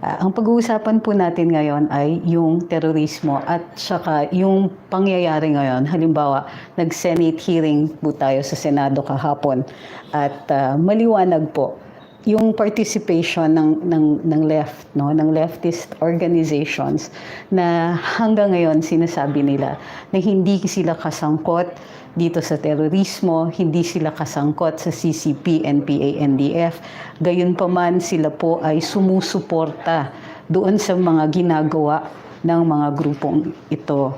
Ang pag-uusapan po natin ngayon ay yung terorismo at saka yung pangyayari ngayon. Halimbawa, nag-Senate hearing po tayo sa Senado kahapon at maliwanag po yung participation ng left, no, ng leftist organizations na hanggang ngayon sinasabi nila na hindi sila kasangkot dito sa terorismo, hindi sila kasangkot sa CCP, NPA, NDF. Gayunpaman sila po ay sumusuporta doon sa mga ginagawa ng mga grupong ito.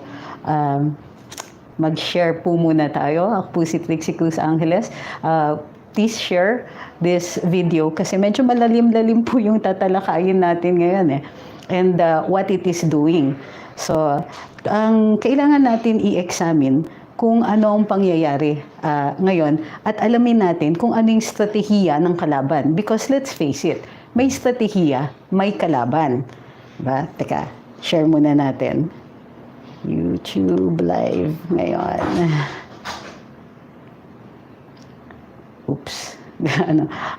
Mag-share po muna tayo. Ako po si Trixie Cruz-Angeles. Please share this video kasi medyo malalim-lalim po yung tatalakayin natin ngayon and what it is doing. So, ang kailangan natin i-examine kung ano ang pangyayari ngayon at alamin natin kung ano yung strategiya ng kalaban. Because let's face it, may strategiya, may kalaban. Diba? Teka, share muna natin. YouTube live ngayon. Oops.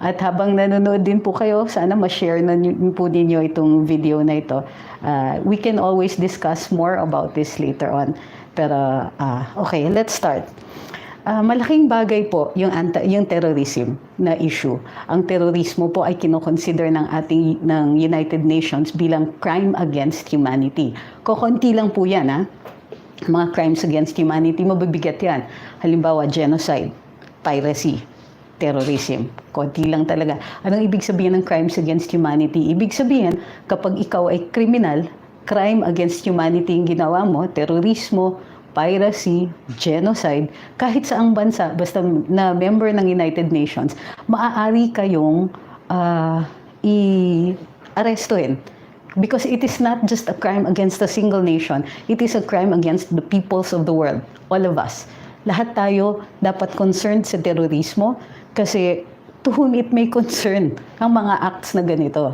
At habang nanonood din po kayo, sana ma-share na po ninyo itong video na ito. We can always discuss more about this later on. Pero, okay, let's start. Malaking bagay po yung terrorism na issue. Ang terorismo po ay kinoconsider ng United Nations bilang crime against humanity. Kokonti lang po yan, mga crimes against humanity, mabibigat yan. Halimbawa, genocide, piracy, terrorism. Konti lang talaga. Anong ibig sabihin ng crimes against humanity? Ibig sabihin, kapag ikaw ay kriminal, crime against humanity yung ginawa mo, terorismo, piracy, genocide, kahit saang bansa, basta na member ng United Nations, maaari kayong i-arestuhin. Because it is not just a crime against a single nation, it is a crime against the peoples of the world, all of us. Lahat tayo dapat concerned sa terorismo kasi to whom it may concern ang mga acts na ganito.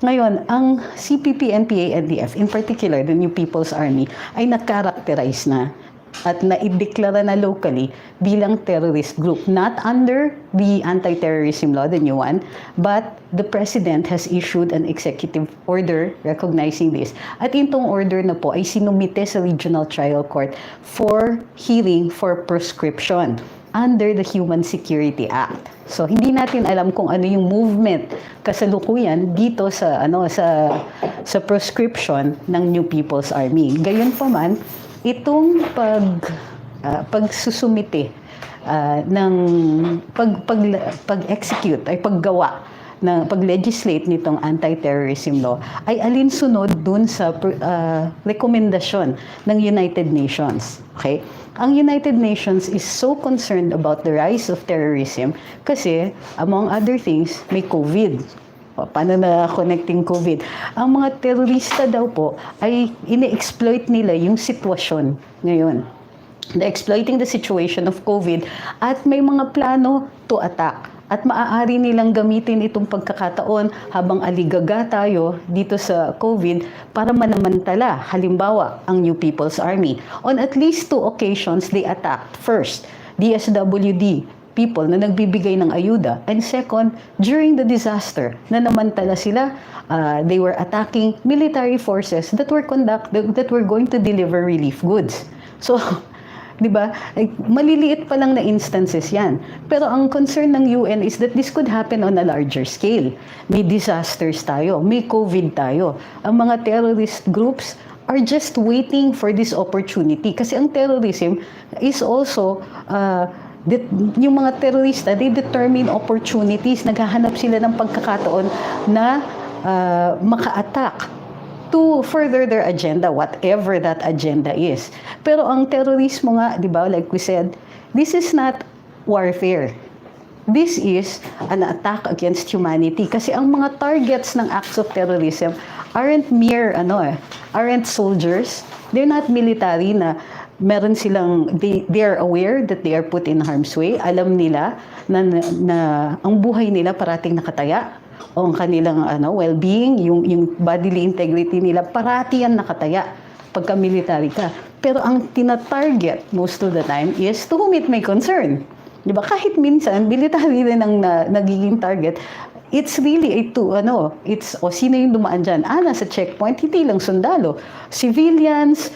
Ngayon, ang CPP, NPA, NDF, in particular, the New People's Army, ay nakarakterize na at naideklara na locally bilang terrorist group. Not under the anti-terrorism law, the new one, but the President has issued an executive order recognizing this. At itong order na po ay sinumite sa Regional Trial Court for hearing for prescription under the Human Security Act. So hindi natin alam kung ano yung movement kasalukuyan dito sa sa prescription ng New People's Army. Gayunpaman, itong pagsusumite ng pag-execute ay paggawa na pag-legislate nitong anti-terrorism law ay alinsunod dun sa rekomendasyon ng United Nations. Okay? Ang United Nations is so concerned about the rise of terrorism kasi, among other things, may COVID. Paano na connecting COVID? Ang mga terorista daw po ay ini-exploit nila yung sitwasyon ngayon. They're exploiting the situation of COVID at may mga plano to attack. At maaari nilang gamitin itong pagkakataon habang aligaga tayo dito sa COVID para manamantala, halimbawa, ang New People's Army. On at least 2 occasions, they attacked. First, DSWD, people na nagbibigay ng ayuda. And second, during the disaster, na namantala sila, they were attacking military forces that were going to deliver relief goods. So, di ba? Maliliit pa lang na instances yan. Pero ang concern ng UN is that this could happen on a larger scale. May disasters tayo, may COVID tayo. Ang mga terrorist groups are just waiting for this opportunity. Kasi ang terrorism is also, yung mga terorista, they determine opportunities. Naghahanap sila ng pagkakataon na maka-attack to further their agenda, whatever that agenda is. Pero ang terorismo nga, di ba, like we said, this is not warfare. This is an attack against humanity. Kasi ang mga targets ng acts of terrorism aren't mere, aren't soldiers. They're not military na meron silang, they are aware that they are put in harm's way. Alam nila na ang buhay nila parating nakataya. O ang kanilang well-being, yung bodily integrity nila, parati yan nakataya pagka military ka. Pero ang tina-target most of the time is to whom it may concern. Di ba? Kahit minsan, military rin ang nagiging target, it's really sino yung dumaan dyan? Nasa checkpoint, hindi lang sundalo. Civilians,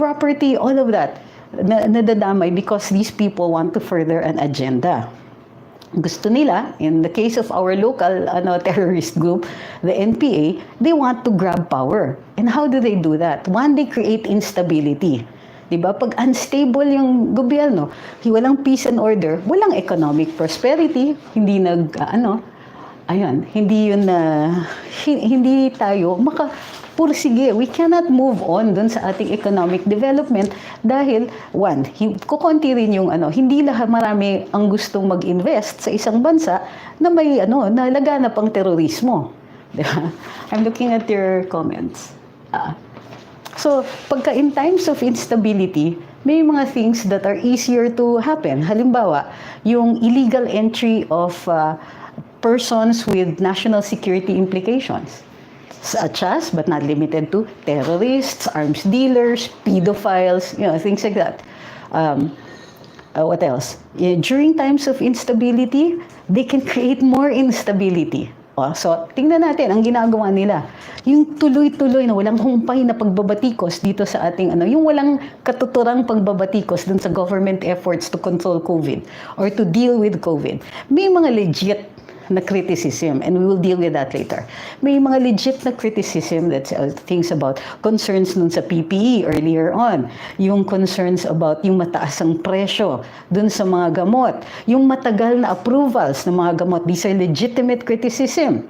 property, all of that, nadadamay because these people want to further an agenda. Gusto nila, in the case of our local terrorist group, the NPA, they want to grab power. And how do they do that? One, they create instability. Diba? Pag unstable yung gobyerno, walang peace and order, walang economic prosperity, hindi hindi tayo pursige. We cannot move on dun sa ating economic development dahil, one, kukunti rin yung hindi marami ang gustong mag-invest sa isang bansa na may na laganap ang terorismo. Diba? I'm looking at your comments. So, pagka in times of instability, may mga things that are easier to happen. Halimbawa, yung illegal entry of persons with national security implications, such as, but not limited to, terrorists, arms dealers, pedophiles, things like that. What else? During times of instability, they can create more instability. So, tingnan natin ang ginagawa nila. Yung tuloy-tuloy na walang humpay na pagbabatikos dito sa ating yung walang katuturang pagbabatikos dun sa government efforts to control COVID or to deal with COVID. May mga legit na criticism, and we will deal with that later. May mga legit na criticism that things about concerns nun sa PPE earlier on, yung concerns about yung mataas ang presyo dun sa mga gamot, yung matagal na approvals ng mga gamot, these are legitimate criticism.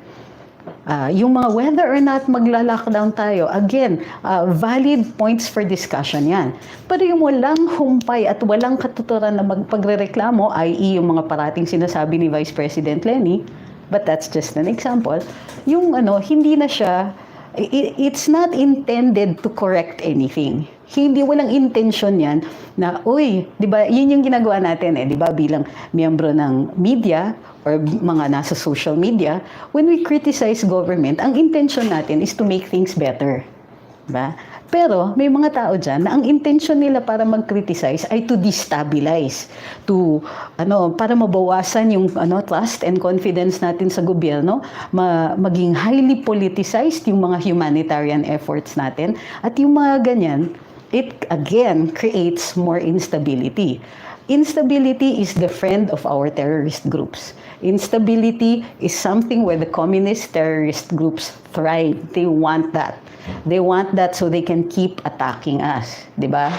Yung mga whether or not magla-lockdown tayo, again, valid points for discussion yan. Pero yung walang humpay at walang katuturan na pagrereklamo, i.e. yung mga parating sinasabi ni Vice President Lenny, but that's just an example, yung hindi na siya, it's not intended to correct anything. Hindi, walang intention yan na, di ba, yun yung ginagawa natin di ba, bilang miyembro ng media or mga nasa social media, when we criticize government, ang intention natin is to make things better. Diba? Pero may mga tao dyan na ang intention nila para mag-criticize ay to destabilize, to para mabawasan yung trust and confidence natin sa gobyerno, maging highly politicized yung mga humanitarian efforts natin, at yung mga ganyan, it again creates more instability. Instability is the friend of our terrorist groups. Instability is something where the communist terrorist groups thrive. They want that. They want that so they can keep attacking us. Diba?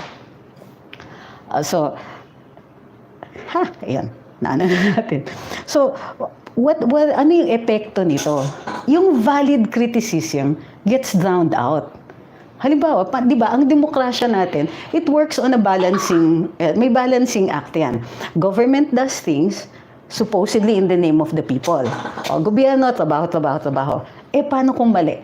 Ayan. Naano natin. So, ano yung epekto nito? Yung valid criticism gets drowned out. Halimbawa, di ba, ang demokrasya natin, it works on a balancing, may balancing act yan. Government does things supposedly in the name of the people. Gobyerno, trabaho. Paano kung mali?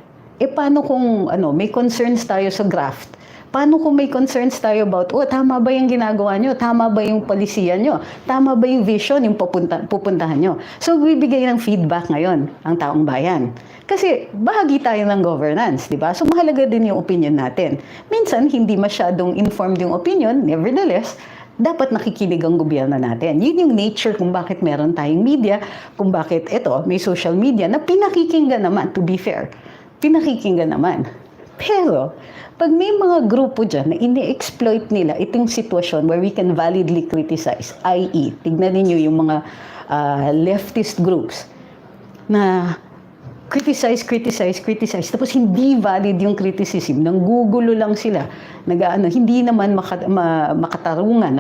Paano kung may concerns tayo sa graft? Paano kung may concerns tayo about, tama ba yung ginagawa nyo? Tama ba yung palisiyan nyo? Tama ba yung vision yung pupuntahan nyo? So, bibigay ng feedback ngayon ang taong bayan. Kasi bahagi tayo ng governance, di ba? So, mahalaga din yung opinion natin. Minsan, hindi masyadong informed yung opinion. Nevertheless, dapat nakikinig ang gobyerno natin. Yun yung nature kung bakit meron tayong media, kung bakit may social media na pinakikinggan naman, to be fair. Pinakikinggan naman. Pero, pag may mga grupo dyan na ini-exploit nila itong sitwasyon where we can validly criticize, i.e., tignan ninyo yung mga leftist groups na criticize, tapos hindi valid yung criticism, nanggugulo lang sila, hindi naman makatarungan,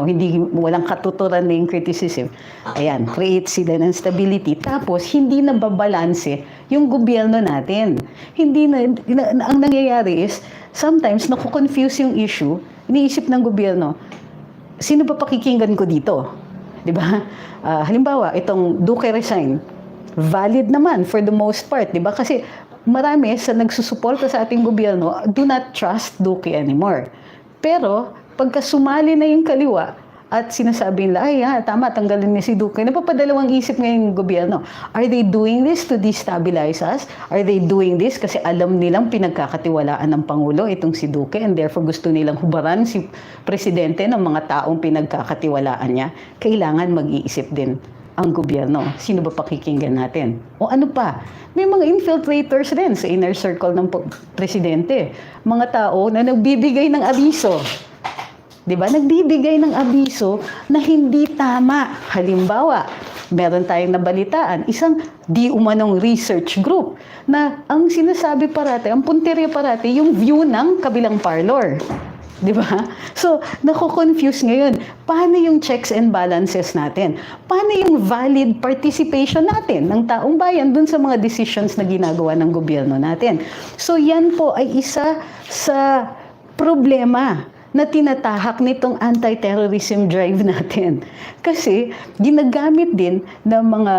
walang katuturan na yung criticism. Ayan, create sila ng stability. Tapos, hindi na babalanse yung gobyerno natin. Ang nangyayari is, sometimes, nakukonfuse yung issue, iniisip ng gobyerno, sino ba pakikinggan ko dito? Diba? Halimbawa, itong Duque resign, valid naman for the most part, di ba? Kasi marami sa nagsusuporta sa ating gobyerno do not trust Duque anymore. Pero pagka sumali na yung kaliwa at sinasabi nila, tama, tanggalin niya si Duque, napapadalawang isip ngayon yung gobyerno. Are they doing this to destabilize us? Are they doing this kasi alam nilang pinagkakatiwalaan ng Pangulo itong si Duque and therefore gusto nilang hubaran si Presidente ng mga taong pinagkakatiwalaan niya? Kailangan mag-iisip din ang gobyerno. Sino ba pakikinggan natin? O ano pa? May mga infiltrators din sa inner circle ng presidente. Mga tao na nagbibigay ng abiso. 'Di ba? Nagbibigay ng abiso na hindi tama. Halimbawa, meron tayong nabalitaan, isang di umanong research group na ang sinasabi parati, ang punteriya parati, yung view ng kabilang parlor. Di ba? So, nako-confuse ngayon. Paano yung checks and balances natin? Paano yung valid participation natin ng taong bayan dun sa mga decisions na ginagawa ng gobyerno natin? So, yan po ay isa sa problema na tinatahak nitong anti-terrorism drive natin. Kasi, ginagamit din ng mga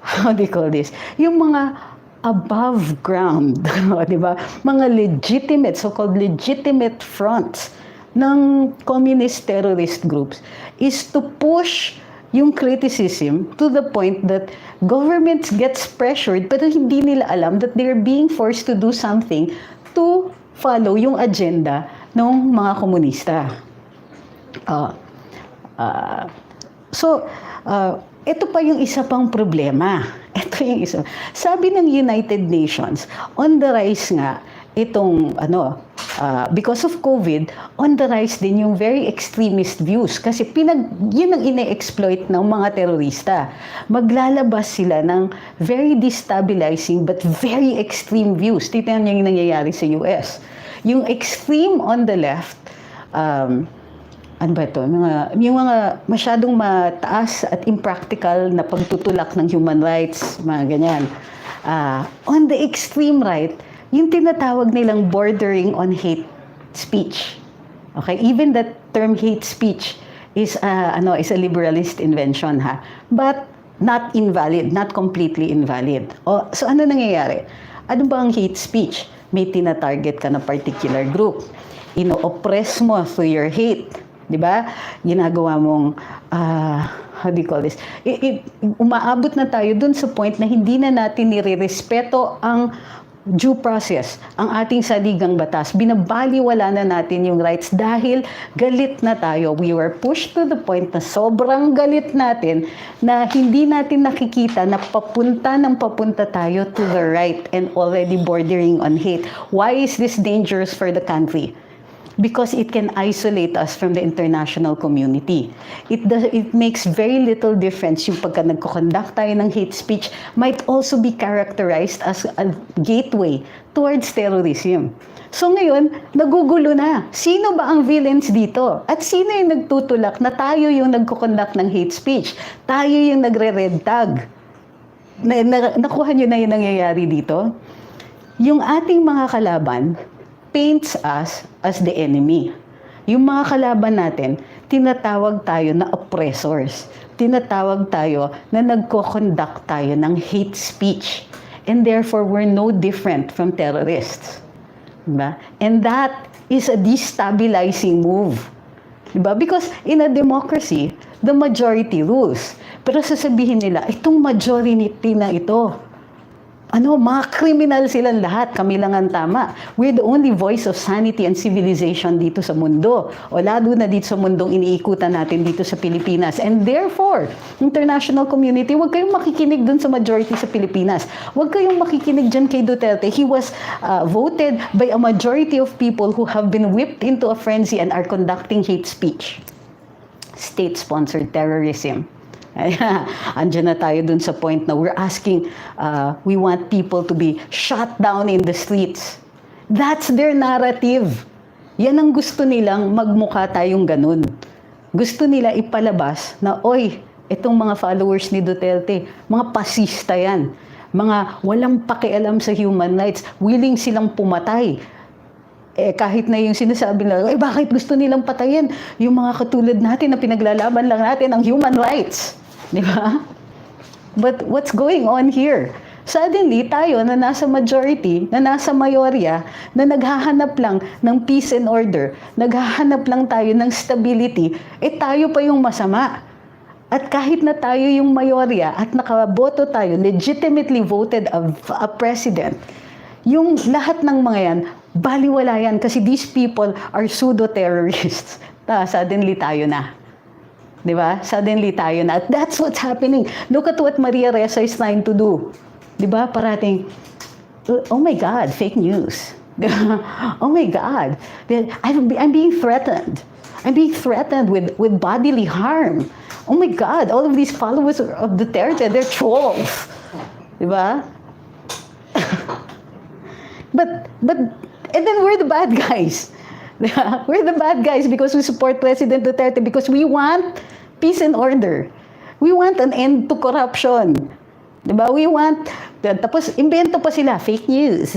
how do you call this? Yung mga above ground, di ba? Mga legitimate, so-called legitimate fronts ng communist terrorist groups is to push yung criticism to the point that governments gets pressured pero hindi nila alam that they're being forced to do something to follow yung agenda ng mga komunista. Ito pa yung isa pang problema. Ito yung isa. Sabi ng United Nations, on the rise nga, itong, because of COVID, on the rise din yung very extremist views. Kasi yun ang ine-exploit ng mga terorista. Maglalabas sila ng very destabilizing but very extreme views. Tignan niyo yung nangyayari sa US. Yung extreme on the left, ano ba ito? Yung mga masyadong mataas at impractical na pagtutulak ng human rights, mga ganyan. On the extreme right, yung tinatawag nilang bordering on hate speech. Okay? Even that term hate speech is a liberalist invention, ha? But not invalid, not completely invalid. So ano nangyayari? Ano ba ang hate speech? May tinatarget ka na particular group. Ino-oppress mo through your hate. Di ba? Ginagawa mong, how do you call this? Umaabot na tayo dun sa point na hindi na natin nire-respeto ang due process, ang ating saligang batas. Binabaliwala na natin yung rights dahil galit na tayo. We were pushed to the point na sobrang galit natin na hindi natin nakikita na papunta tayo to the right and already bordering on hate. Why is this dangerous for the country? Because it can isolate us from the international community. It makes very little difference yung pagka nagko-conduct tayo ng hate speech might also be characterized as a gateway towards terrorism. So ngayon, nagugulo na. Sino ba ang villains dito? At sino yung nagtutulak na tayo yung nagko-conduct ng hate speech? Tayo yung nagre-red tag. Nakuha nyo na yung nangyayari dito? Yung ating mga kalaban paints us as the enemy. Yung mga kalaban natin, tinatawag tayo na oppressors. Tinatawag tayo na nagko-conduct tayo ng hate speech. And therefore, we're no different from terrorists. Diba? And that is a destabilizing move. Diba? Because in a democracy, the majority rules. Pero sasabihin nila, itong majority na ito, mga criminal silang lahat, kami lang ang tama. We're the only voice of sanity and civilization dito sa mundo. O lalo na dito sa mundong iniikutan natin dito sa Pilipinas. And therefore, international community, huwag kayong makikinig dun sa majority sa Pilipinas. Huwag kayong makikinig dyan kay Duterte. He was voted by a majority of people who have been whipped into a frenzy and are conducting hate speech. State-sponsored terrorism. Andiyan na tayo dun sa point na we're asking, we want people to be shot down in the streets. That's their narrative. Yan ang gusto nilang magmukha tayong ganun. Gusto nila ipalabas na, oy, itong mga followers ni Duterte, mga pasista yan. Mga walang pakialam sa human rights, willing silang pumatay. Kahit na yung sinasabi nila, bakit gusto nilang patayin yung mga katulad natin na pinaglalaban lang natin ang human rights? Di ba? But what's going on here? Suddenly, tayo na nasa majority, na nasa mayorya, na naghahanap lang ng peace and order, naghahanap lang tayo ng stability, tayo pa yung masama. At kahit na tayo yung mayorya at nakaboto tayo, legitimately voted a president, yung lahat ng mga yan, baliwala yan kasi these people are pseudo-terrorists. Suddenly tayo na. Di ba? Suddenly tayo na. At that's what's happening. Look at what Maria Ressa is trying to do. Di ba? Parating, oh my God, fake news. Oh my God, I'm being threatened. I'm being threatened with bodily harm. Oh my God, all of these followers of Duterte, they're trolls. Di ba? But, and then we're the bad guys. We're the bad guys because we support President Duterte because we want peace and order. We want an end to corruption. Diba? We want, tapos imbento pa sila, fake news.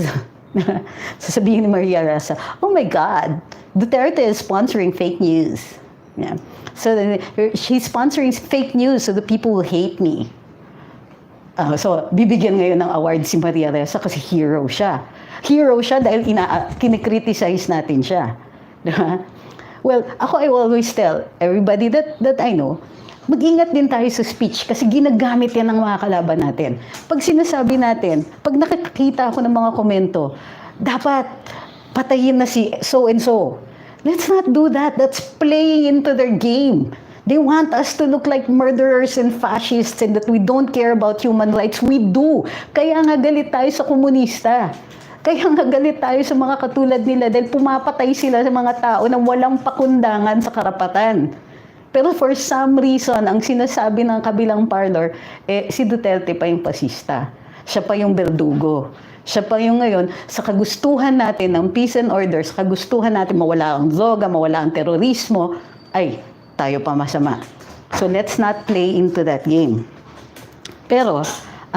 Sasabihin ni Maria Ressa, oh my God, Duterte is sponsoring fake news. Yeah. So she's sponsoring fake news so the people will hate me. So bibigyan ngayon ng award si Maria Ressa kasi hero siya. Hero siya dahil kinikriticize natin siya. Well, I always tell everybody that I know, mag-ingat din tayo sa speech kasi ginagamit yan ng mga kalaban natin. Pag sinasabi natin, pag nakikita ako ng mga komento, dapat patayin na si so and so. Let's not do that. That's playing into their game. They want us to look like murderers and fascists and that we don't care about human rights. We do. Kaya nga galit tayo sa komunista. Kaya nga galit tayo sa mga katulad nila dahil pumapatay sila sa mga tao na walang pakundangan sa karapatan. Pero for some reason, ang sinasabi ng kabilang parlor, si Duterte pa yung pasista. Siya pa yung berdugo. Siya pa yung ngayon, sa kagustuhan natin ng peace and order, sa kagustuhan natin mawala ang droga, mawala ang terorismo, ay, tayo pa masama. So let's not play into that game. Pero,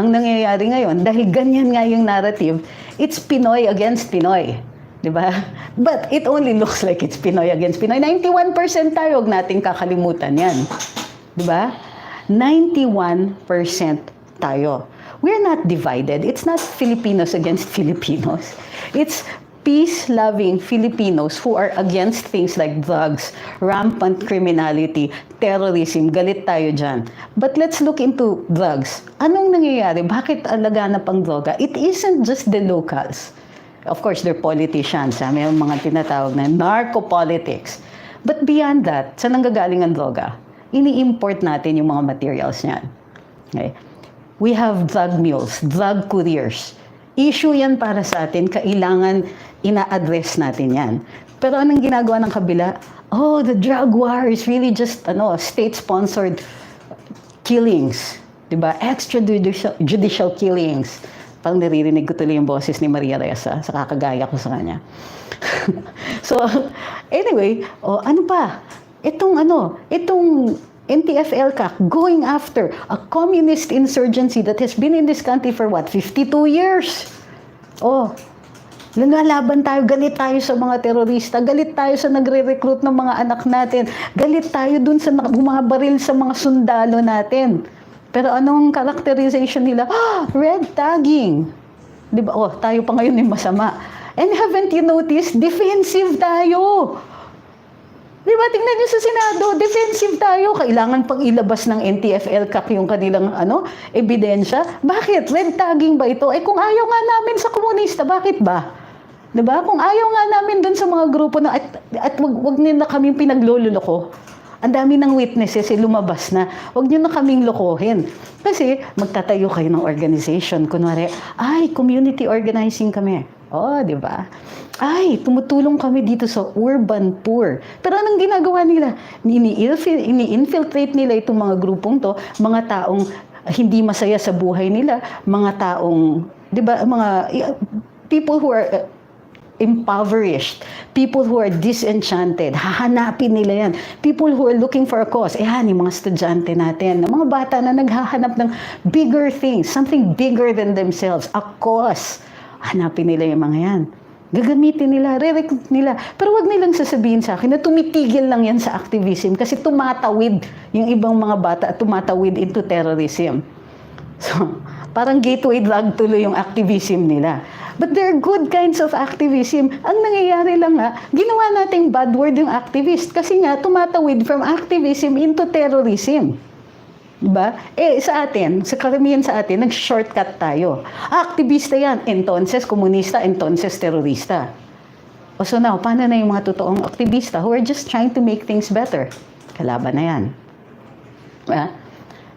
ang nangyayari ngayon, dahil ganyan nga yung narrative, it's Pinoy against Pinoy. Diba? But it only looks like it's Pinoy against Pinoy. 91% tayo, huwag nating kakalimutan yan. Diba? 91% tayo. We're not divided. It's not Filipinos against Filipinos. It's peace-loving Filipinos who are against things like drugs, rampant criminality, terrorism. Galit tayo dyan. But let's look into drugs. Anong nangyayari? Bakit alagaan na pang droga? It isn't just the locals. Of course, they're politicians. May mga tinatawag na narco-politics. But beyond that, saan nanggagaling ang droga? Ini-import natin yung mga materials niyan. Okay? We have drug mules, drug couriers. Issue yan para sa atin, kailangan ina-address natin yan. Pero anong ginagawa ng kabila? Oh, the drug war is really just state-sponsored killings. Diba? Extrajudicial killings. Parang naririnig ko tuloy yung boses ni Maria Ressa sa kakagaya ko sa kanya. So, anyway, ano pa? Itong NTF-ELCAC going after a communist insurgency that has been in this country for 52 years. Lalaban tayo, galit tayo sa mga terorista, galit tayo sa nagre-recruit ng mga anak natin, galit tayo dun sa bumabaril sa mga sundalo natin. Pero anong characterization nila? Red tagging. Diba? Tayo pa ngayon yung masama. And haven't you noticed? Defensive tayo. Diba? Tingnan nyo sa Senado, defensive tayo. Kailangan pang ilabas ng NTF-ELCAC yung kanilang ebidensya. Bakit? Red tagging ba ito? Kung ayaw nga namin sa komunista, bakit ba? Diba? Kung ayaw nga namin dun sa mga grupo na at wag nila kaming pinagluloko. Ang dami ng witnesses, lumabas na. Huwag nyo na kaming lokohin. Kasi magtatayo kayo ng organization. Kunwari, community organizing kami. Di ba? Tumutulong kami dito sa urban poor. Pero anong ginagawa nila? Ini-infiltrate nila itong mga grupong to, mga taong hindi masaya sa buhay nila, mga taong, di ba, mga people who are impoverished, people who are disenchanted, hahanapin nila yan. People who are looking for a cause, yung mga estudyante natin, mga bata na naghahanap ng bigger things, something bigger than themselves, a cause. Hanapin nila yung mga yan. Gagamitin nila, re-recruit nila. Pero wag nilang sasabihin sa akin na tumitigil lang yan sa activism kasi tumatawid yung ibang mga bata at tumatawid into terrorism. So, parang gateway drug tuloy yung activism nila. But there are good kinds of activism. Ang nangyayari lang ginawa nating bad word yung activist kasi nga tumatawid from activism into terrorism. Diba? Sa atin, sa karamihan sa atin, nag-shortcut tayo. Aktivista yan, entonces komunista, entonces terorista. O so now, paano na yung mga totoong aktivista who are just trying to make things better? Kalaban na yan.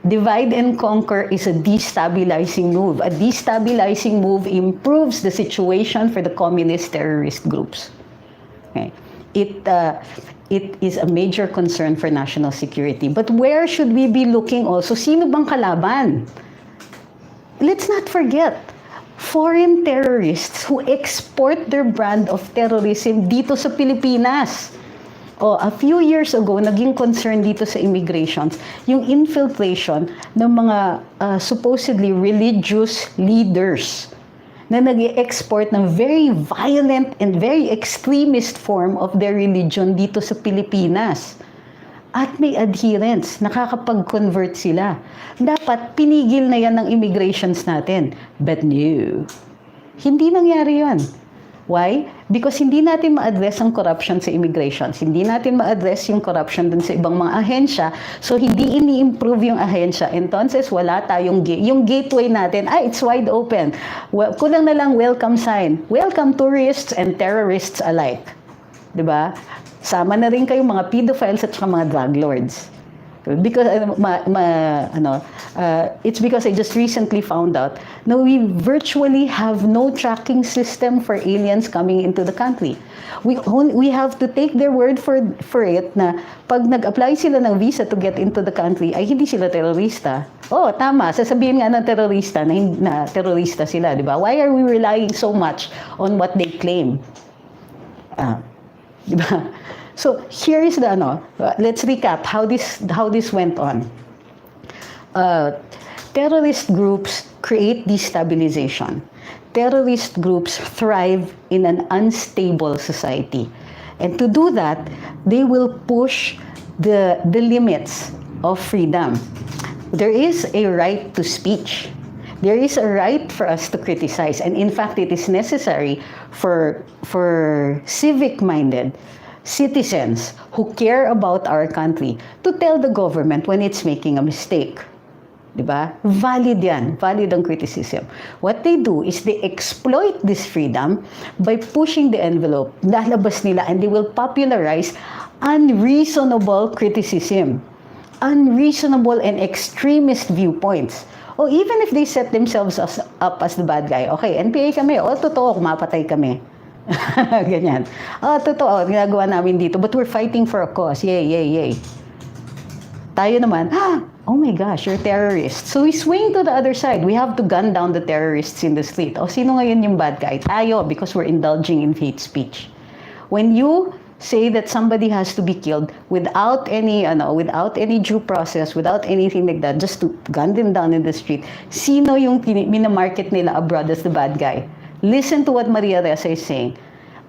Divide and conquer is a destabilizing move. A destabilizing move improves the situation for the communist terrorist groups. Okay. It is a major concern for national security. But where should we be looking also? Sino bang kalaban? Let's not forget, foreign terrorists who export their brand of terrorism dito sa Pilipinas. A few years ago, naging concern dito sa immigrations, yung infiltration ng mga supposedly religious leaders na nag-export ng very violent and very extremist form of their religion dito sa Pilipinas. At may adherents, nakakapag-convert sila. Dapat pinigil na yan ng immigrations natin. But no, hindi nangyari yan. Why? Because hindi natin ma-address ang corruption sa immigrations. Hindi natin ma-address yung corruption dun sa ibang mga ahensya. So, hindi ini-improve yung ahensya. Entonces, wala tayong yung gateway natin, it's wide open. Well, kulang na lang welcome sign. Welcome tourists and terrorists alike. Diba? Sama na rin kayong mga pedophiles at saka mga drug lords. Because it's because I just recently found out na we virtually have no tracking system for aliens coming into the country. We have to take their word for it na pag nag-apply sila ng visa to get into the country ay hindi sila terorista. Tama, sasabihin nga ng terorista na terorista sila, di ba? Why are we relying so much on what they claim? Di ba? So here is the let's recap how this went on. Terrorist groups create destabilization. Terrorist groups thrive in an unstable society. And to do that, they will push the limits of freedom. There is a right to speech. There is a right for us to criticize. And in fact, it is necessary for civic-minded citizens who care about our country to tell the government when it's making a mistake. Diba? Valid yan. Valid ang criticism. What they do is they exploit this freedom by pushing the envelope. Lalabas nila and they will popularize unreasonable criticism. Unreasonable and extremist viewpoints. Even if they set themselves up as the bad guy. Okay, NPA kami. Totoo, kumapatay kami. Ganyan. Totoo, ginagawa namin dito. But we're fighting for a cause. Yay, yay, yay. Tayo naman, oh my gosh, you're terrorists. So we swing to the other side. We have to gun down the terrorists in the street. Sino ngayon yung bad guy? Tayo, because we're indulging in hate speech. When you say that somebody has to be killed without any due process, without anything like that, just to gun them down in the street, sino yung minamarket nila abroad as the bad guy? Listen to what Maria Ressa is saying.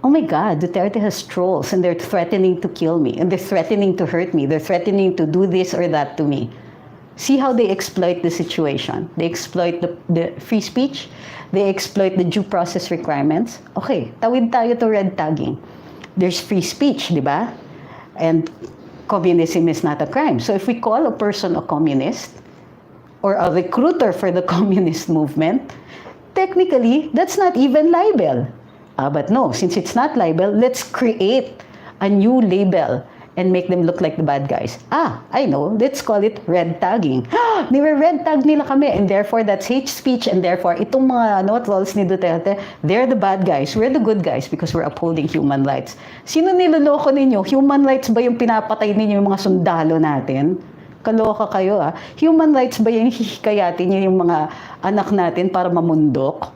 Oh my God, Duterte has trolls and they're threatening to kill me and they're threatening to hurt me. They're threatening to do this or that to me. See how they exploit the situation. They exploit the free speech. They exploit the due process requirements. Okay, tawid tayo to red tagging. There's free speech, di ba? And communism is not a crime. So if we call a person a communist or a recruiter for the communist movement, technically, that's not even libel. But no, since it's not libel, let's create a new label and make them look like the bad guys. I know, let's call it red tagging. Nire-red tag nila kami and therefore that's hate speech and therefore itong mga trolls ni Duterte, they're the bad guys. We're the good guys because we're upholding human rights. Sino niloloko ninyo? Human rights ba yung pinapatay ninyo yung mga sundalo natin? Kaloka kayo Human rights ba yung hihikayatin niyo yung mga anak natin para mamundok?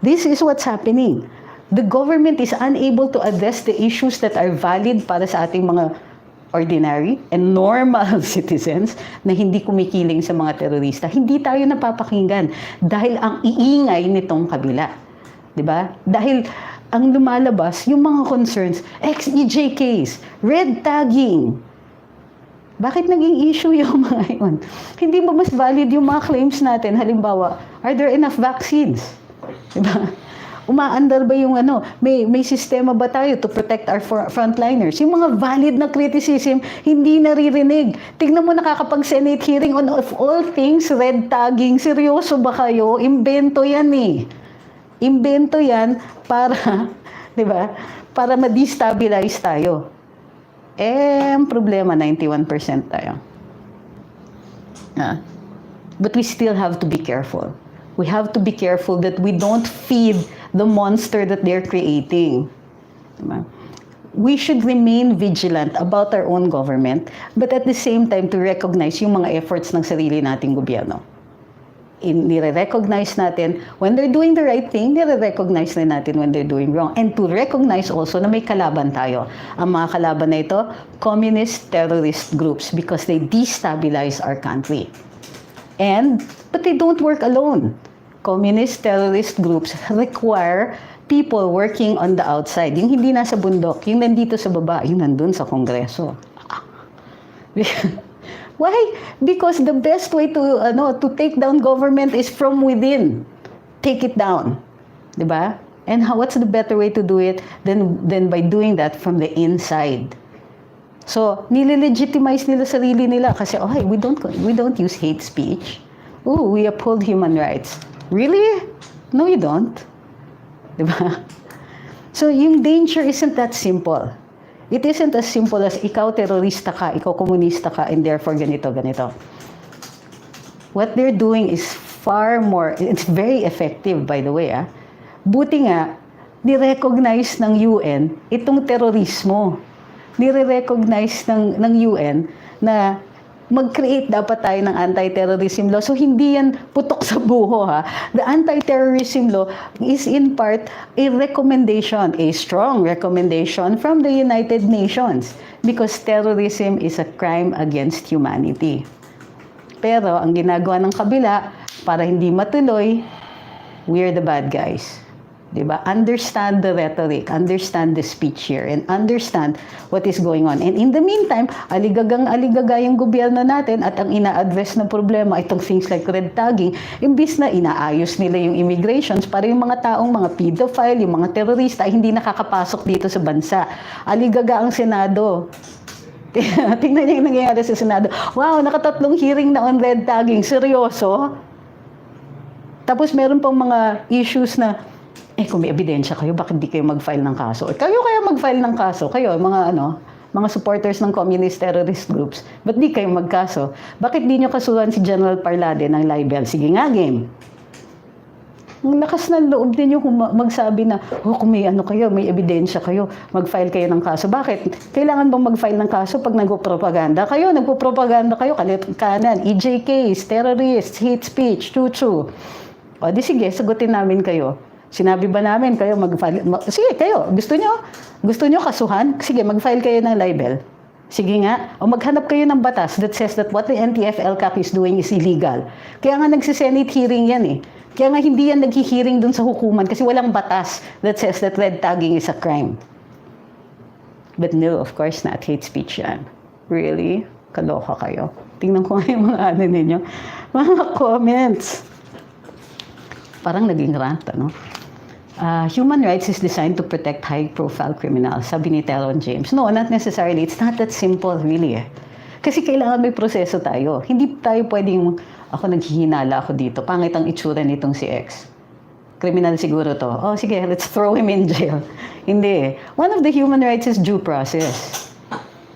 This is what's happening. The government is unable to address the issues that are valid para sa ating mga ordinary and normal citizens na hindi kumikiling sa mga terorista. Hindi tayo napapakinggan dahil ang iingay nitong kabila. Diba? Dahil ang lumalabas, yung mga concerns, ex-EJKs, red tagging. Bakit naging issue yung mga yun? Hindi ba mas valid yung mga claims natin? Halimbawa, are there enough vaccines? Diba? Umaandar ba yung may sistema ba tayo to protect our frontliners? Yung mga valid na criticism, hindi naririnig. Tingnan mo nakakapag-Senate hearing on of all things, red tagging. Seryoso ba kayo? Imbento yan Imbento yan para, di ba, para ma-destabilize tayo. Ang problema, 91% tayo. But we still have to be careful. We have to be careful that we don't feed the monster that they're creating. Diba? We should remain vigilant about our own government, but at the same time to recognize yung mga efforts ng sarili nating gobyerno. Nire-recognize natin when they're doing the right thing, nire-recognize na natin when they're doing wrong. And to recognize also na may kalaban tayo. Ang mga kalaban na ito, communist terrorist groups because they destabilize our country. But they don't work alone. Communist terrorist groups require people working on the outside. Yung hindi nasa bundok, yung nandito sa baba, yung nandun sa Kongreso. Why? Because the best way to take down government is from within. Take it down. Diba? And what's the better way to do it than by doing that from the inside? So, nililegitimize nila sarili nila kasi, we don't use hate speech. We uphold human rights. Really? No, you don't. Diba? So, yung danger isn't that simple. It isn't as simple as ikaw terorista ka, ikaw komunista ka, and therefore ganito. What they're doing is far more, it's very effective by the way. Buti nga, ni-recognize ng UN itong terorismo. Nire-recognize ng UN na mag-create dapat tayo ng anti-terrorism law. So, hindi yan putok sa buho, The anti-terrorism law is in part a recommendation, a strong recommendation from the United Nations because terrorism is a crime against humanity. Pero, ang ginagawa ng kabila, para hindi matuloy, we're the bad guys. Diba? Understand the rhetoric, understand the speech here, and understand what is going on. And in the meantime, aligaga yung gobyerno natin at ang ina-address na problema, itong things like red tagging, imbis na inaayos nila yung immigrations para yung mga taong mga pedophile, yung mga terorista ay hindi nakakapasok dito sa bansa. Aligaga ang Senado. Tingnan niyo yung nangyayari sa Senado. Wow, nakatatlong hearing na on red tagging. Seryoso? Tapos meron pang mga issues na kung may ebidensya kayo, bakit di kayo mag-file ng kaso? Kayo kaya mag-file ng kaso? Kayo, mga supporters ng communist terrorist groups, ba't di kayo magkaso? Bakit di nyo kasuhan si General Parlade ng libel? Sige nga, game. Ang lakas ng loob ninyo kung magsabi na, kung may kayo, may ebidensya kayo, mag-file kayo ng kaso. Bakit? Kailangan bang mag-file ng kaso pag nagpo-propaganda kayo? Nagpo-propaganda kayo, kanan, EJKs, terrorists, hate speech, chuchu. O di sige, sagutin namin kayo. Sinabi ba namin kayo mag-file? Sige, kayo. Gusto nyo kasuhan? Sige, mag-file kayo ng libel. Sige nga. O maghanap kayo ng batas that says that what the NTF-LCAC is doing is illegal. Kaya nga nagsisenate hearing yan Kaya nga hindi yan naghi-hearing dun sa hukuman kasi walang batas that says that red tagging is a crime. But no, of course not. Hate speech yan. Really? Kaloka kayo. Tingnan ko nga yung mga ninyo. Mga comments. Parang naging rant, human rights is designed to protect high-profile criminals, sabi ni Teron James. No, not necessarily. It's not that simple, really. Kasi kailangan may proseso tayo. Hindi tayo pwedeng, ako naghihinala ako dito, pangit ang itsura nitong si X. Criminal siguro to. Sige, let's throw him in jail. Hindi. One of the human rights is due process.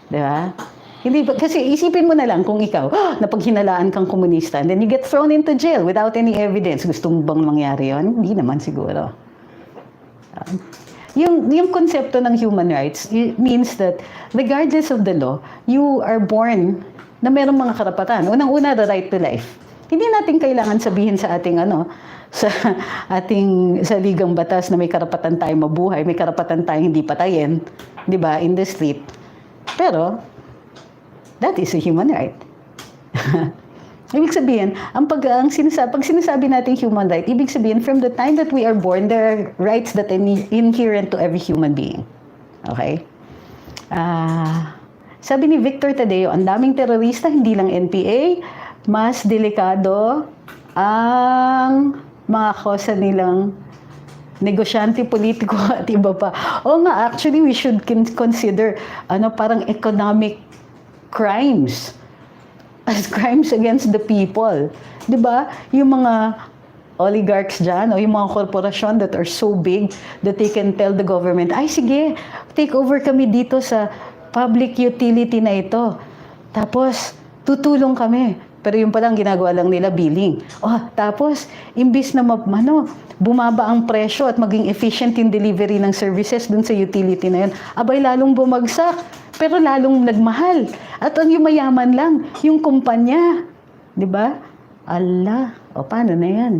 Diba? Hindi, kasi isipin mo na lang kung ikaw, napaghinalaan kang komunista, and then you get thrown into jail without any evidence. Gusto mo bang mangyari yun? Hindi naman siguro. Yung konsepto ng human rights means that regardless of the law, you are born na merong mga karapatan. Unang-una, the right to life. Hindi natin kailangan sabihin sa ating sa ligang batas na may karapatan tayong mabuhay, may karapatan tayong hindi patayin, 'di ba, in the street. Pero that is a human right. Ibig sabihin, pag sinasabi natin human right, ibig sabihin, from the time that we are born, there are rights that are inherent to every human being. Okay? Sabi ni Victor Tadeo, ang daming terorista, hindi lang NPA, mas delikado ang mga kosa nilang negosyante, politiko at iba pa. Nga, actually, we should consider parang economic crimes as crimes against the people. 'Di ba? Yung mga oligarchs dyan, o yung mga korporasyon that are so big that they can tell the government, ay sige, take over kami dito sa public utility na ito. Tapos, tutulong kami. Pero yung palang ginagawa lang nila, billing. Tapos, imbis na bumaba ang presyo at maging efficient in delivery ng services dun sa utility na yun, abay lalong bumagsak, pero lalong nagmahal. At ang yung mayaman lang, yung kumpanya. Diba? Allah, paano na yan?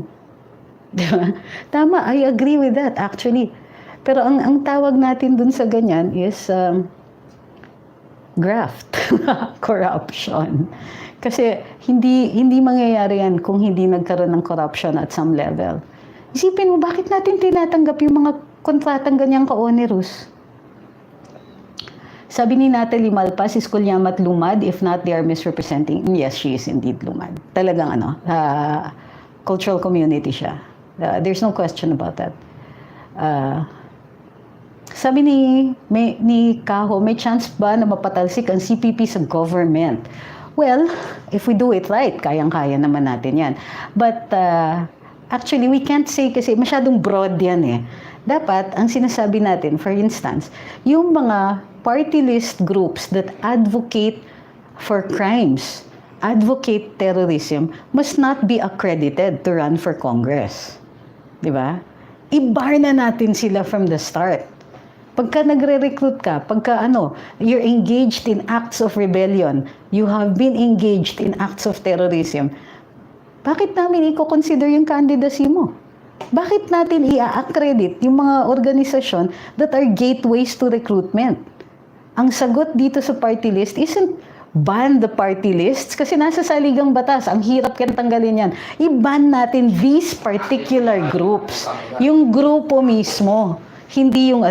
Diba? Tama, I agree with that actually. Pero ang tawag natin dun sa ganyan is graft, corruption. Kasi hindi mangyayari yan kung hindi nagkaroon ng corruption at some level. Isipin mo, bakit natin tinatanggap yung mga kontratang ganyang ka-onerous? Sabi ni Natalie Malpas, is Kulyamat lumad? If not, they are misrepresenting. Yes, she is indeed lumad. Talagang cultural community siya. There's no question about that. Sabi ni Kaho, may chance ba na mapatalsik ang CPP sa government? Well, if we do it right, kayang-kaya naman natin yan. But actually, we can't say kasi masyadong broad yan eh. Dapat, ang sinasabi natin, for instance, yung mga party list groups that advocate for crimes, advocate terrorism, must not be accredited to run for Congress. Diba? I-bar na natin sila from the start. Pagka nagre-recruit ka, you're engaged in acts of rebellion, you have been engaged in acts of terrorism, bakit namin i-consider yung candidacy mo? Bakit natin i-accredit yung mga organisasyon that are gateways to recruitment? Ang sagot dito sa party list isn't ban the party lists kasi nasa saligang batas, ang hirap kaya tanggalin yan. I-ban natin these particular groups, yung grupo mismo. Hindi yung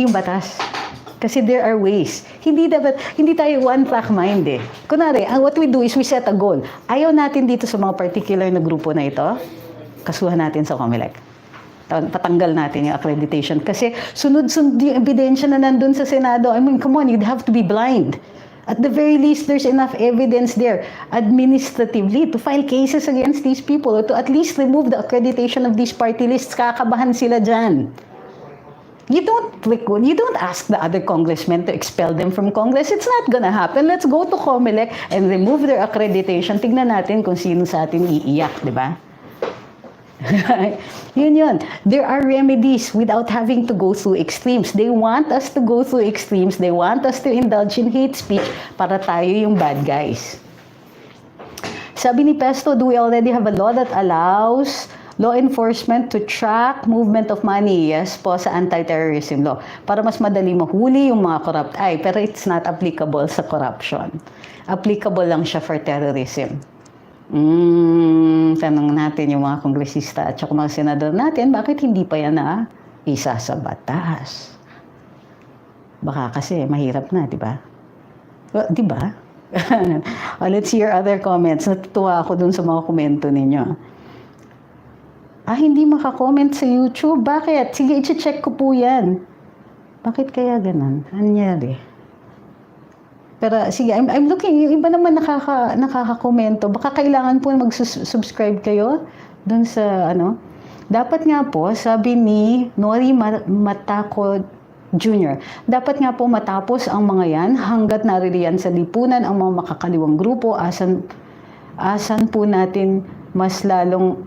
batas. Kasi there are ways. Hindi tayo one-track mind eh. Kunwari, what we do is we set a goal. Ayaw natin dito sa mga particular na grupo na ito, kasuhan natin sa COMELEC. Patanggal natin yung accreditation. Kasi sunod-sunod yung ebidensya na nandun sa Senado. I mean, come on, you'd have to be blind. At the very least, there's enough evidence there administratively to file cases against these people or to at least remove the accreditation of these party lists. Kakabahan sila dyan. You don't ask the other congressmen to expel them from Congress. It's not gonna happen. Let's go to COMELEC and remove their accreditation. Tignan natin kung sino sa atin iiyak, di ba? Yun. There are remedies without having to go through extremes. They want us to go through extremes. They want us to indulge in hate speech para tayo yung bad guys. Sabi ni Pesto, do we already have a law that allows law enforcement to track movement of money? Yes po, sa anti-terrorism law. Para mas madali mahuli yung mga corrupt. Pero it's not applicable sa corruption. Applicable lang siya for terrorism. Tanong natin yung mga kongresista at mga senador natin, bakit hindi pa yan isa sa batas? Baka kasi mahirap na, di ba? Well, di ba? Let's hear other comments. Natutuwa ako dun sa mga komento ninyo. Hindi makakomment sa YouTube. Bakit? Sige, i-check ko po yan. Bakit kaya ganun? Anyari? Pero sige, I'm looking. Yung iba naman nakakakomento. Baka kailangan po mag-subscribe kayo dun sa Dapat nga po, sabi ni Nori Matako Jr., dapat nga po matapos ang mga yan hanggat naririyan sa lipunan ang mga makakaliwang grupo. Asahan po natin mas lalong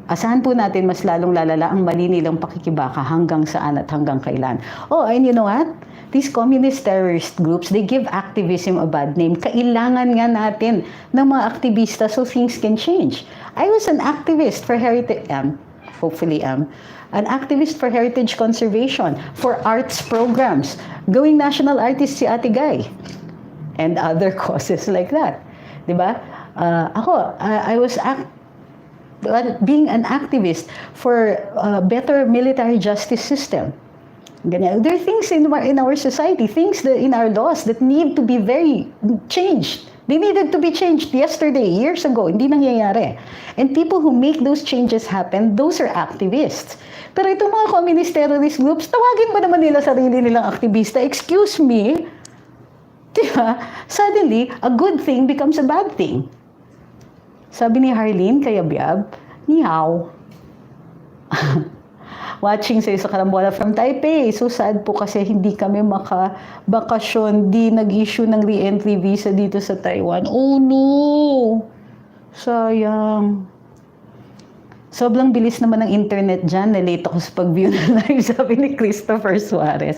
lalala ang mali nilang pakikibaka hanggang saan at hanggang kailan. And you know what? These communist terrorist groups, they give activism a bad name. Kailangan nga natin ng mga aktivista so things can change. I was an activist for heritage, an activist for heritage conservation, for arts programs, going national artist si Ate Guy, and other causes like that. Diba? I was being an activist for a better military justice system. Ganyan. There are things in our society, things in our laws that need to be very changed. They needed to be changed yesterday, years ago. Hindi nangyayari. And people who make those changes happen, those are activists. Pero itong mga communist terrorist groups, tawagin ba naman nila sarili nilang aktivista? Excuse me. Diba? Suddenly, a good thing becomes a bad thing. Sabi ni Harleen Kayabyab, Ni hao. Watching sa'yo sa Karambola from Taipei. So sad po kasi hindi kami makabakasyon. Di nag-issue ng re-entry visa dito sa Taiwan. Oh no! Sayang. Sobrang bilis naman ng internet dyan. Nalate ako sa pag-view ng live. Sabi ni Christopher Suarez.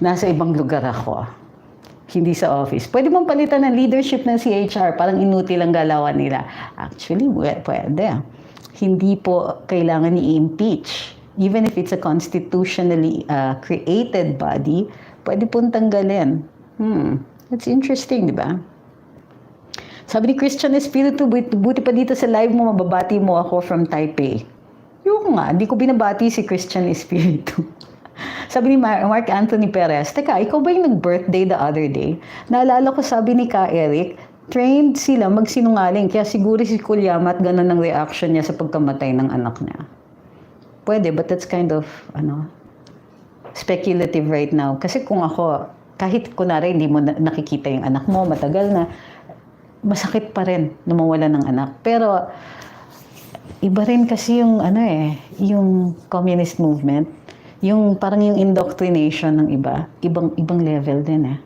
Nasa ibang lugar ako. Hindi sa office. Pwede mong palitan ng leadership ng CHR. Parang inutil ang galawan nila. Actually, pwede. Hindi po kailangan i-impeach. Even if it's a constitutionally created body, pwede pong tanggalin. That's interesting, di ba? Sabi ni Christian Espiritu, buti pa dito sa live mo, mababati mo ako from Taipei. Yung nga, hindi ko binabati si Christian Espiritu. Sabi ni Mark Anthony Perez, teka, ikaw ba yung nag-birthday the other day? Naalala ko, sabi ni Ka Eric, trained sila magsinungaling, kaya siguro si Kulyama at ganun ang reaction niya sa pagkamatay ng anak niya. Pwede, but that's kind of, speculative right now. Kasi kung ako, kahit kunwari hindi mo nakikita yung anak mo, matagal na, masakit pa rin na mawala ng anak. Pero, iba rin kasi yung, yung communist movement, yung parang yung indoctrination ng iba, ibang level din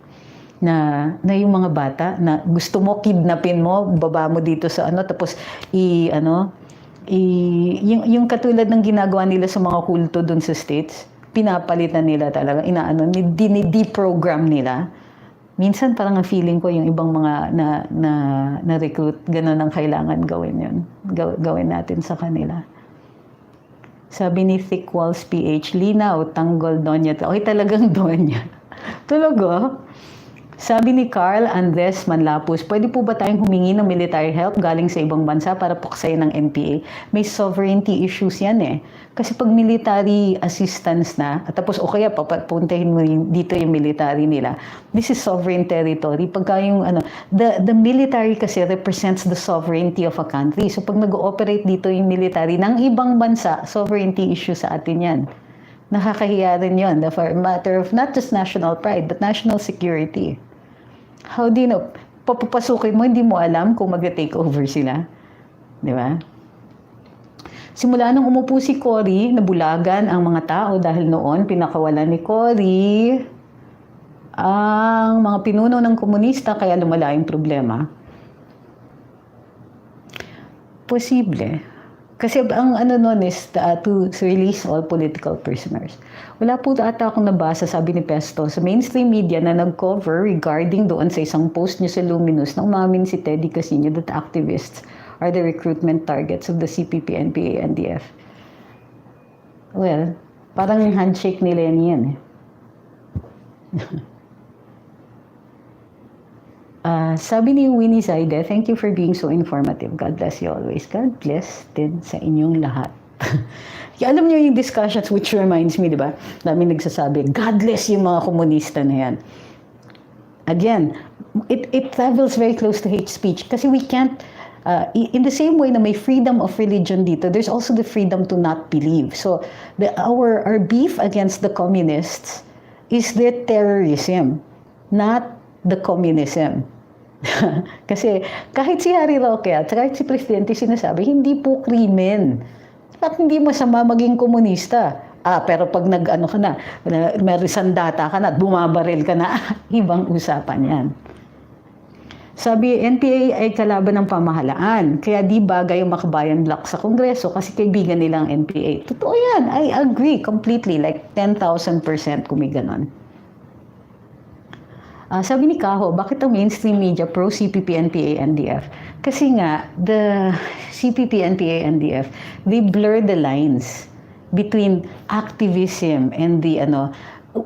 na yung mga bata, na gusto mo, kidnapin mo, baba mo dito sa tapos yung katulad ng ginagawa nila sa mga kulto dun sa States, pinapalitan nila talaga, dinideprogram nila. Minsan parang ang feeling ko yung ibang mga na-recruit, gano'n ang kailangan gawin yun. Gawin natin sa kanila. Sabi ni Thick Walls PH, linaw, tanggol, Donya. Okay, talagang Donya. Talaga? Sabi ni Carl Andres Manlapus, pwede po ba tayong humingi ng military help galing sa ibang bansa para puksayin ng NPA? May sovereignty issues yan Kasi pag military assistance na, at tapos o kaya papuntahin mo dito yung military nila, this is sovereign territory. Pagka yung the military kasi represents the sovereignty of a country. So pag nag-ooperate dito yung military ng ibang bansa, sovereignty issue sa atin yan. Nakakahiya rin yun. The matter of not just national pride, but national security. How do you know? Papapasukin mo, hindi mo alam kung mag-take over sila. Di ba? Simula nung umupo si Cory, nabulagan ang mga tao dahil noon pinakawalan ni Cory ang mga pinuno ng komunista kaya lumala yung problema. Posible. Kasi ang noon is to release all political prisoners. Wala po ata akong nabasa, sabi ni Pesto, sa mainstream media na nag-cover regarding doon sa isang post niyo sa Luminous nang umamin si Teddy Casino that activists are the recruitment targets of the CPP, NPA, NDF. Well, parang yung handshake nila yan Sabi ni Winnie Zaide, thank you for being so informative. God bless you always. God bless din sa inyong lahat. Alam niyo yung discussions, which reminds me, di ba? Dami nagsasabi, God bless yung mga komunista na yan. Again, it travels very close to hate speech kasi we can't, in the same way na may freedom of religion dito, there's also the freedom to not believe. So, our beef against the communists is their terrorism, not the communism. Kasi kahit si Harry Roque at kahit si Presidente sinasabi, hindi po krimen. At hindi masama maging komunista. Pero pag nag-ano ka na, may sandata ka na, bumabaril ka na, ibang usapan yan. Sabi, NPA ay kalaban ng pamahalaan. Kaya di bagay yung makabayan block sa Kongreso kasi kaibigan nilang NPA. Totoo yan. I agree completely. Like 10,000% kung may ganon. Sabi ni Kaho, bakit ang mainstream media pro-CPP, NPA, NDF? Kasi nga, the CPP, NPA, NDF, they blur the lines between activism and the,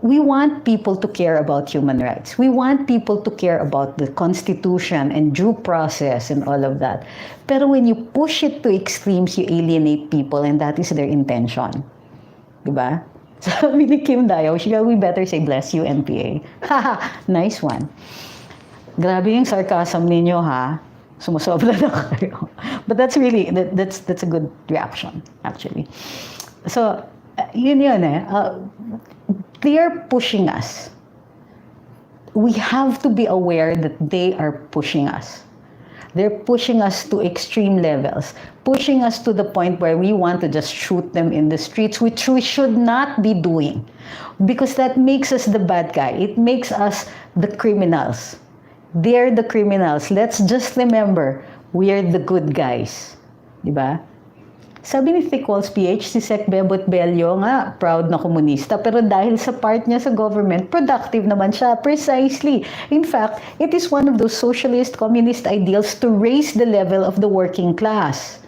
we want people to care about human rights. We want people to care about the Constitution and due process and all of that. Pero when you push it to extremes, you alienate people and that is their intention. Diba? Sabi ni Kim Dayaw, we better say bless you, NPA. Haha, nice one. Grabe yung sarcasm ninyo, ha? Sumusobra na kayo. But that's really, that's a good reaction, actually. So, yun. They are pushing us. We have to be aware that they are pushing us. They're pushing us to extreme levels, pushing us to the point where we want to just shoot them in the streets, which we should not be doing. Because that makes us the bad guy. It makes us the criminals. They're the criminals. Let's just remember, we are the good guys. Diba? Sabi ni Thick Walls PH, si Sec Bebot Bello nga, proud na komunista, pero dahil sa part niya sa government, productive naman siya. Precisely. In fact, it is one of those socialist, communist ideals to raise the level of the working class.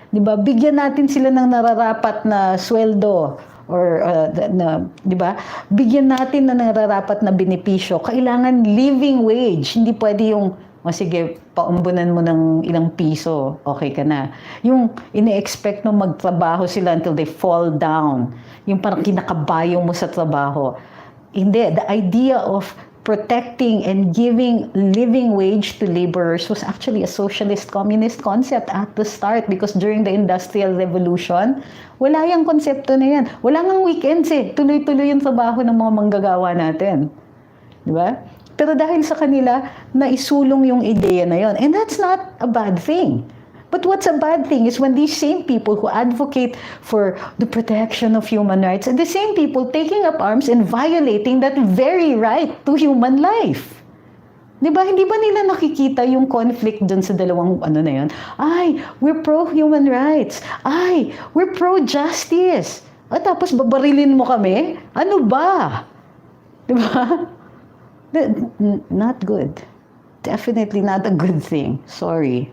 Diba? Bigyan natin sila ng nararapat na sweldo, or, diba? Bigyan natin na nararapat na benepisyo. Kailangan living wage. Hindi pwede yung, sige, paumbunan mo ng ilang piso, okay ka na. Yung ine-expect mo magtrabaho sila until they fall down. Yung parang kinakabayo mo sa trabaho. Hindi, the idea of protecting and giving living wage to laborers was actually a socialist communist concept at the start, because during the Industrial Revolution, wala yung konsepto na yan. Wala ngang weekends eh. Tuloy-tuloy yung trabaho ng mga manggagawa natin. Di ba? Pero dahil sa kanila, naisulong yung ideya na yon. And that's not a bad thing. But what's a bad thing is when these same people who advocate for the protection of human rights are the same people taking up arms and violating that very right to human life. Diba? Hindi ba nila nakikita yung conflict dun sa dalawang ano na yun? Ay, we're pro-human rights. Ay, we're pro-justice. At tapos babarilin mo kami? Ano ba? Diba? Not good. Definitely not a good thing. Sorry.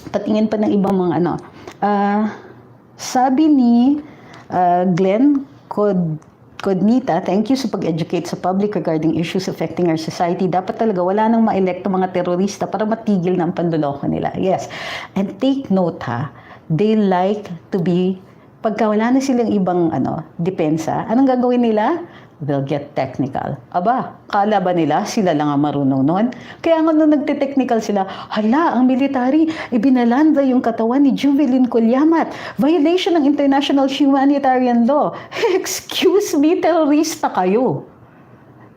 Patingin pa ng ibang mga ano. Sabi ni Glenn Codnita, thank you sa pag-educate sa public regarding issues affecting our society. Dapat talaga wala nang ma-elect mga terorista para matigil ng panduloko nila. Yes. And take note ha, they like to be, pagka wala na silang ibang depensa, anong gagawin nila? They'll get technical. Aba, kala ba nila sila lang ang marunong nun? Kaya nga nung nagte-technical sila, hala, ang military, ibinalanda yung katawan ni Juvelin Colyamat. Violation ng international humanitarian law. Excuse me, terorista kayo.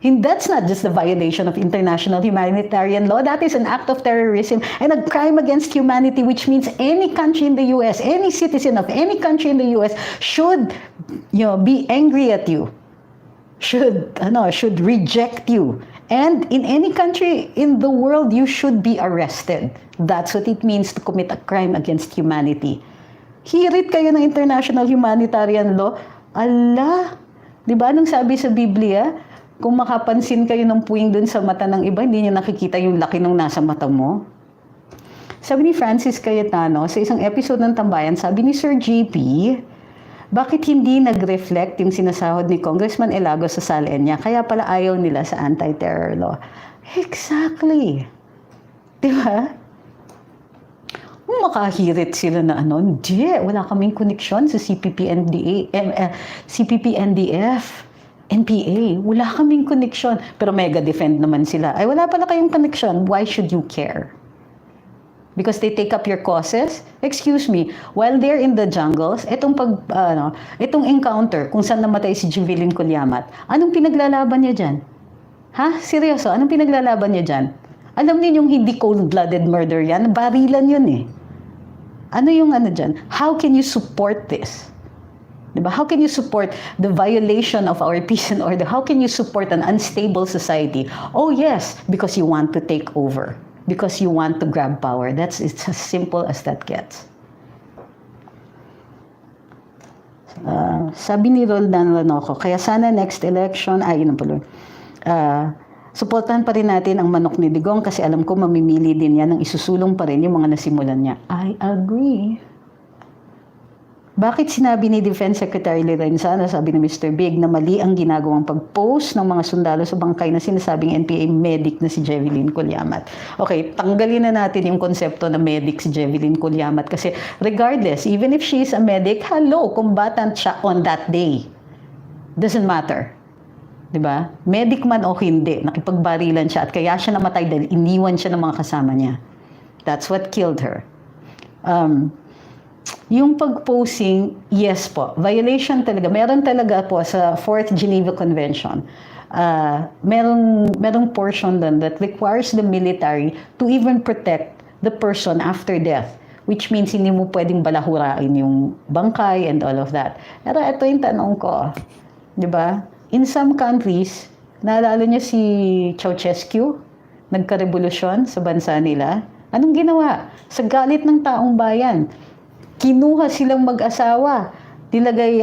And that's not just the violation of international humanitarian law. That is an act of terrorism and a crime against humanity, which means any country in the U.S., any citizen of any country in the U.S. should, be angry at you. Should reject you. And in any country in the world, you should be arrested. That's what it means to commit a crime against humanity. Hirit kayo ng international humanitarian law. Allah, di ba nung sabi sa Biblia, kung makapansin kayo ng puwing dun sa mata ng iba, hindi niyo nakikita yung laki ng nasa mata mo. Sabi ni Francis Cayetano, sa isang episode ng Tambayan, sabi ni Sir JP, bakit hindi nag-reflect yung sinasahod ni Congressman Elago sa salin niya? Kaya pala ayaw nila sa anti-terror law. Exactly. Di ba? Makahirit sila na hindi, wala kaming koneksyon sa CPP-NDF, NPA. Wala kaming koneksyon. Pero mega defend naman sila. Ay, wala pala kayong koneksyon. Why should you care? Because they take up your causes? Excuse me, while they're in the jungles, itong encounter, kung saan namatay si Juvelin Colyamat, anong pinaglalaban niya dyan? Ha? Seryoso, anong pinaglalaban niya dyan? Alam niyo yung hindi cold-blooded murder yan? Barilan yun eh. Ano yung dyan? How can you support this? Diba? How can you support the violation of our peace and order? How can you support an unstable society? Oh yes, because you want to take over. Because you want to grab power. It's as simple as that gets. Sabi ni Roldan Lanoco, kaya sana next election, suportahan pa rin natin ang manok ni Digong kasi alam ko mamimili din yan ng isusulong pa rin yung mga nasimulan niya. I agree. Bakit sinabi ni Defense Secretary Lorenza, sabi ni Mr. Big, na mali ang ginagawang pag-post ng mga sundalo sa bangkay na sinasabing NPA medic na si Jevelin Colyamat? Okay, tanggalin na natin yung konsepto na medic si Jevelin Colyamat kasi regardless, even if she is a medic, combatant siya on that day. Doesn't matter. Diba? Medic man o hindi, nakipagbarilan siya at kaya siya namatay dahil iniwan siya ng mga kasama niya. That's what killed her. Yung pag-posing, yes po, violation talaga. Meron talaga po sa 4th Geneva Convention. merong portion doon that requires the military to even protect the person after death. Which means hindi mo pwedeng balahurain yung bangkay and all of that. Pero ito yung tanong ko. Di ba? In some countries, naalala niyo si Ceausescu? Nagka-revolusyon sa bansa nila. Anong ginawa? Sa galit ng taong bayan, kinuha silang mag-asawa. Nilagay,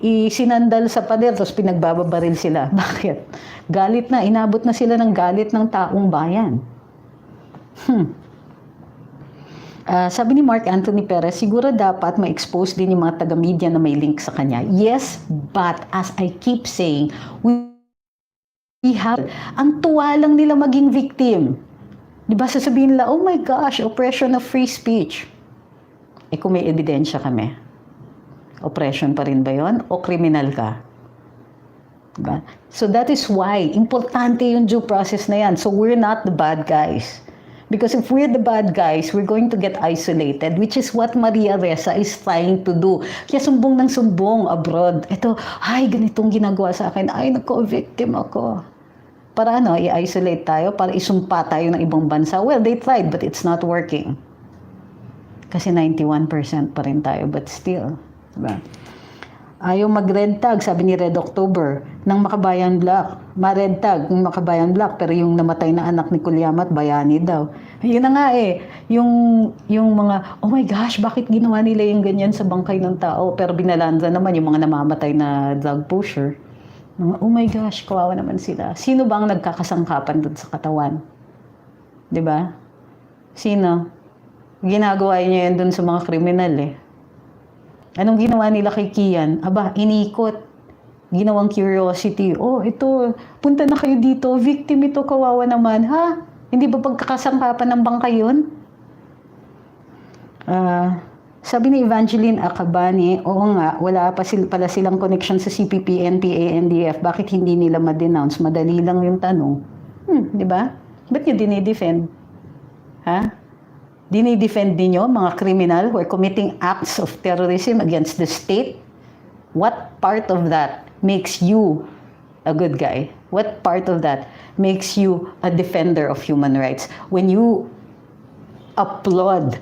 isinandal sa pader, tapos pinagbababaril sila. Bakit? Galit na, inabot na sila ng galit ng taong bayan. Sabi ni Mark Anthony Perez, siguro dapat ma-expose din yung mga taga-media na may link sa kanya. Yes, but as I keep saying, we have, ang tuwa lang nila maging victim. Diba sasabihin nila, oh my gosh, oppression of free speech. Kung may ebidensya kami, oppression pa rin ba yun? O kriminal ka? Diba? So that is why, importante yung due process na yan. So we're not the bad guys. Because if we're the bad guys, we're going to get isolated, which is what Maria Ressa is trying to do. Kaya sumbong ng sumbong abroad. Ito, ay, ganitong ginagawa sa akin. Ay, victim ako. Para i-isolate tayo, para isumpa tayo ng ibang bansa. Well, they tried, but it's not working. Kasi 91% pa rin tayo, but still. Diba? Ayaw mag-red tag, sabi ni Red October, ng Makabayan Black. Ma-red tag ng Makabayan Black, pero yung namatay na anak ni Kulyamat, bayani daw. Yun na nga yung mga, oh my gosh, bakit ginawa nila yung ganyan sa bangkay ng tao? Pero binalandra naman yung mga namamatay na drug pusher. Oh my gosh, kawawa naman sila. Sino bang nagkakasangkapan dun sa katawan? Diba? Sino? Ginagawa niya yun dun sa mga kriminal Anong ginawa nila kay Kian? Aba, inikot. Ginawang curiosity. Oh, ito, punta na kayo dito. Victim ito, kawawa naman. Ha? Hindi ba pagkakasangkapan ng bangkay yun? Sabi ni Evangeline Acabani, oo nga, wala pa pala silang connection sa CPP, NPA, NDF. Bakit hindi nila ma-denounce? Madali lang yung tanong. Di ba? Ba't nyo dinidefend? Ha? Dinidefend ninyo mga criminal who are committing acts of terrorism against the state? What part of that makes you a good guy? What part of that makes you a defender of human rights? When you applaud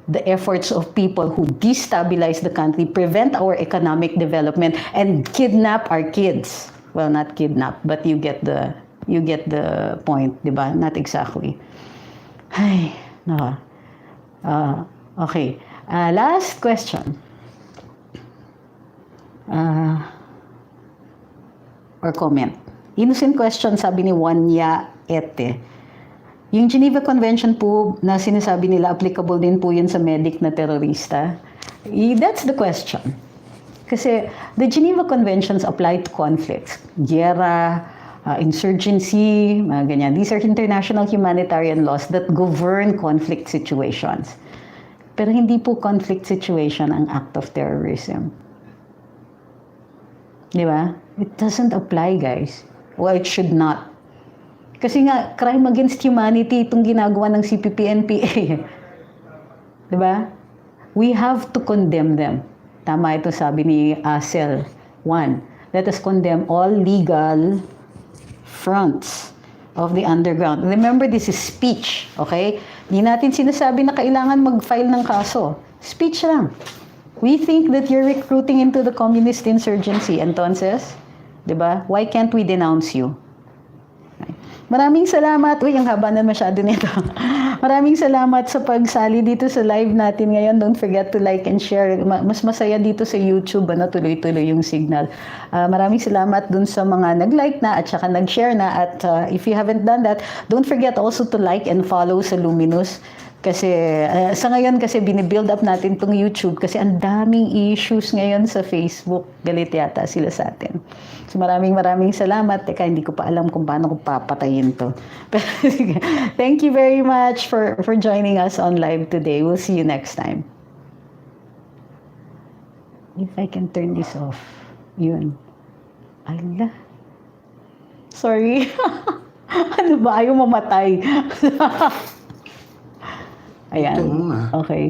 the efforts of people who destabilize the country, prevent our economic development, and kidnap our kids. Well, not kidnap, but you get the point, di ba? Not exactly. Ay, no. Okay. Last question. Or comment. Innocent question, sabi ni Wanya Ete. Yung Geneva Convention po na sinasabi nila, applicable din po yun sa medic na terorista. That's the question. Kasi the Geneva Conventions apply to conflicts. Giyera, insurgency, mga ganyan. These are international humanitarian laws that govern conflict situations. Pero hindi po conflict situation ang act of terrorism. Di ba? It doesn't apply, guys. Well, it should not. Kasi nga, crime against humanity itong ginagawa ng CPP-NPA. Di ba? We have to condemn them. Tama ito sabi ni Asel. 1. Let us condemn all legal fronts of the underground. Remember, this is speech, okay? Hindi natin sinasabi na kailangan mag-file ng kaso. Speech lang. We think that you're recruiting into the communist insurgency. Entonces, di ba? Why can't we denounce you? Maraming salamat. Uy, ang haba na masyado nito. Maraming salamat sa pagsali dito sa live natin ngayon. Don't forget to like and share. Mas masaya dito sa YouTube, tuloy-tuloy yung signal. Maraming salamat dun sa mga nag-like na at saka nag-share na. At if you haven't done that, don't forget also to like and follow sa Luminous. Kasi sa ngayon kasi binibuild up natin tong YouTube kasi ang daming issues ngayon sa Facebook. Galit yata sila sa atin. So maraming salamat. Teka, hindi ko pa alam kung paano ko papatayin to. Thank you very much for joining us on live today. We'll see you next time. If I can turn this off. Yun. Ala. Sorry. Ano ba? Ayaw mamatay. Ayan. Okay.